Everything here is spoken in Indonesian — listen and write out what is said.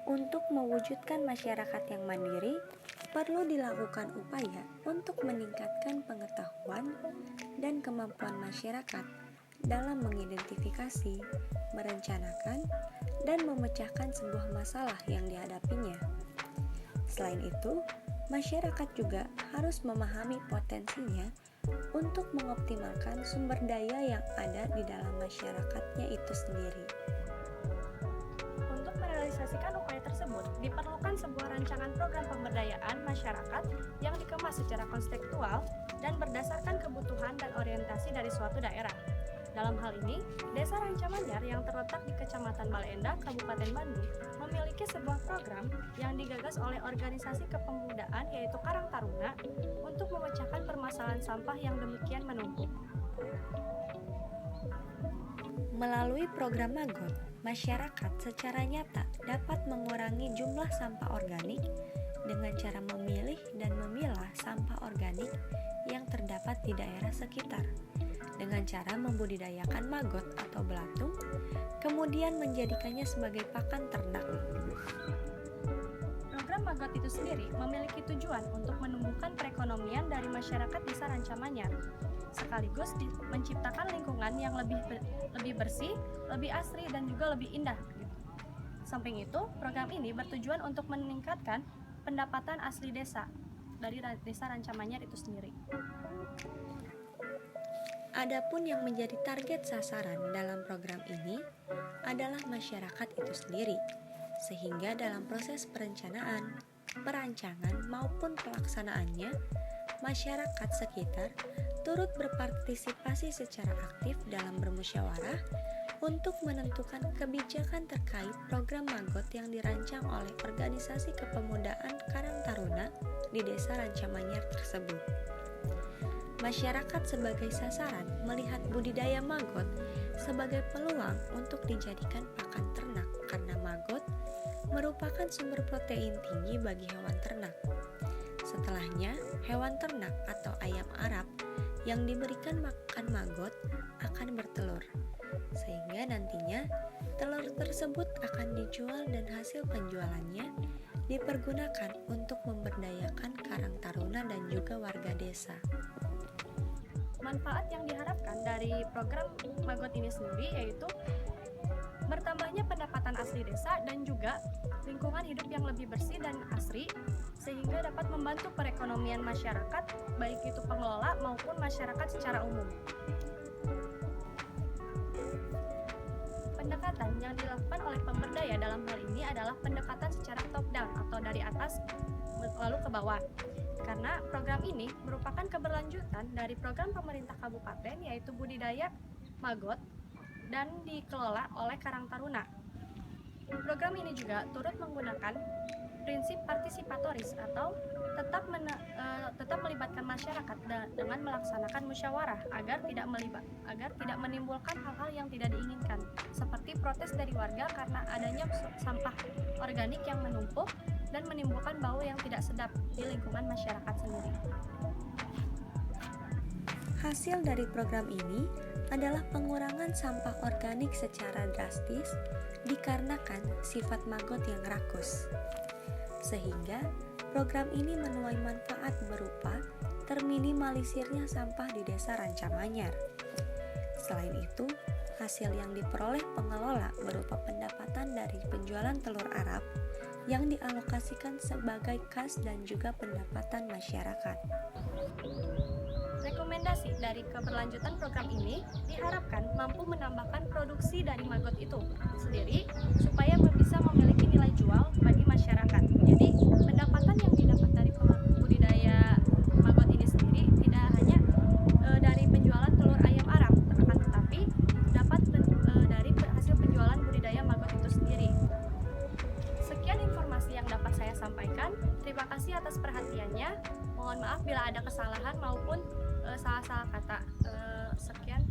Untuk mewujudkan masyarakat yang mandiri, perlu dilakukan upaya untuk meningkatkan pengetahuan dan kemampuan masyarakat dalam mengidentifikasi, merencanakan, dan memecahkan sebuah masalah yang dihadapinya. Selain itu, masyarakat juga harus memahami potensinya untuk mengoptimalkan sumber daya yang ada di dalam masyarakatnya itu sendiri. Untuk merealisasikan upaya tersebut, diperlukan sebuah rancangan program pemberdayaan masyarakat yang dikemas secara konseptual dan berdasarkan kebutuhan dan orientasi dari suatu daerah. Dalam hal ini, Desa Rancamanyar yang terletak di Kecamatan Bale Endah, Kabupaten Bandung, memiliki sebuah program yang digagas oleh organisasi kepemudaan yaitu Karang Taruna untuk memecahkan permasalahan sampah yang demikian menumpuk. Melalui program Magot, masyarakat secara nyata dapat mengurangi jumlah sampah organik dengan cara memilih dan memilah sampah organik yang terdapat di daerah sekitar dengan cara membudidayakan maggot atau belatung, kemudian menjadikannya sebagai pakan ternak. Program Magot itu sendiri memiliki tujuan untuk menumbuhkan perekonomian dari masyarakat Desa Rancamanyar, sekaligus menciptakan lingkungan yang lebih bersih, lebih asri, dan juga lebih indah. Samping itu, program ini bertujuan untuk meningkatkan pendapatan asli desa dari Desa Rancamanyar itu sendiri. Adapun yang menjadi target sasaran dalam program ini adalah masyarakat itu sendiri, sehingga dalam proses perencanaan, perancangan maupun pelaksanaannya, masyarakat sekitar turut berpartisipasi secara aktif dalam bermusyawarah untuk menentukan kebijakan terkait program Magot yang dirancang oleh organisasi kepemudaan Karang Taruna di Desa Rancamanyar tersebut. Masyarakat sebagai sasaran melihat budidaya maggot sebagai peluang untuk dijadikan pakan ternak karena maggot merupakan sumber protein tinggi bagi hewan ternak. Setelahnya, hewan ternak atau ayam Arab yang diberikan makan maggot akan bertelur, sehingga nantinya telur tersebut akan dijual dan hasil penjualannya dipergunakan untuk memberdayakan Karang Taruna dan juga warga desa. Manfaat yang diharapkan dari program Magot ini sendiri yaitu bertambahnya pendapatan asli desa dan juga lingkungan hidup yang lebih bersih dan asri, sehingga dapat membantu perekonomian masyarakat, baik itu pengelola maupun masyarakat secara umum. Pendekatan yang dilakukan oleh pemberdaya dalam hal ini adalah pendekatan secara top down atau dari atas lalu ke bawah. Karena program ini merupakan keberlanjutan dari program pemerintah kabupaten yaitu budidaya maggot dan dikelola oleh Karang Taruna. Program ini juga turut menggunakan prinsip partisipatoris atau tetap melibatkan masyarakat dengan melaksanakan musyawarah agar tidak menimbulkan hal-hal yang tidak diinginkan, seperti protes dari warga karena adanya sampah organik yang menumpuk dan menimbulkan bau yang tidak sedap di lingkungan masyarakat sendiri. Hasil dari program ini adalah pengurangan sampah organik secara drastis dikarenakan sifat maggot yang rakus. Sehingga program ini menuai manfaat berupa terminimalisirnya sampah di Desa Rancamanyar. Selain itu, hasil yang diperoleh pengelola berupa pendapatan dari penjualan telur Arab yang dialokasikan sebagai kas dan juga pendapatan masyarakat. Rekomendasi dari keberlanjutan program ini diharapkan mampu menambahkan produksi dari maggot itu sendiri supaya bisa memiliki nilai jual bagi masyarakat. Jadi pendapatan yang didapat dari budidaya maggot ini sendiri tidak hanya dari penjualan telur ayam Arab, akan tetapi dapat dari hasil penjualan budidaya maggot itu sendiri. Sekian informasi yang dapat saya sampaikan. Terima kasih atas perhatiannya. Mohon maaf bila ada kesalahan maupun salah-salah kata. Sekian.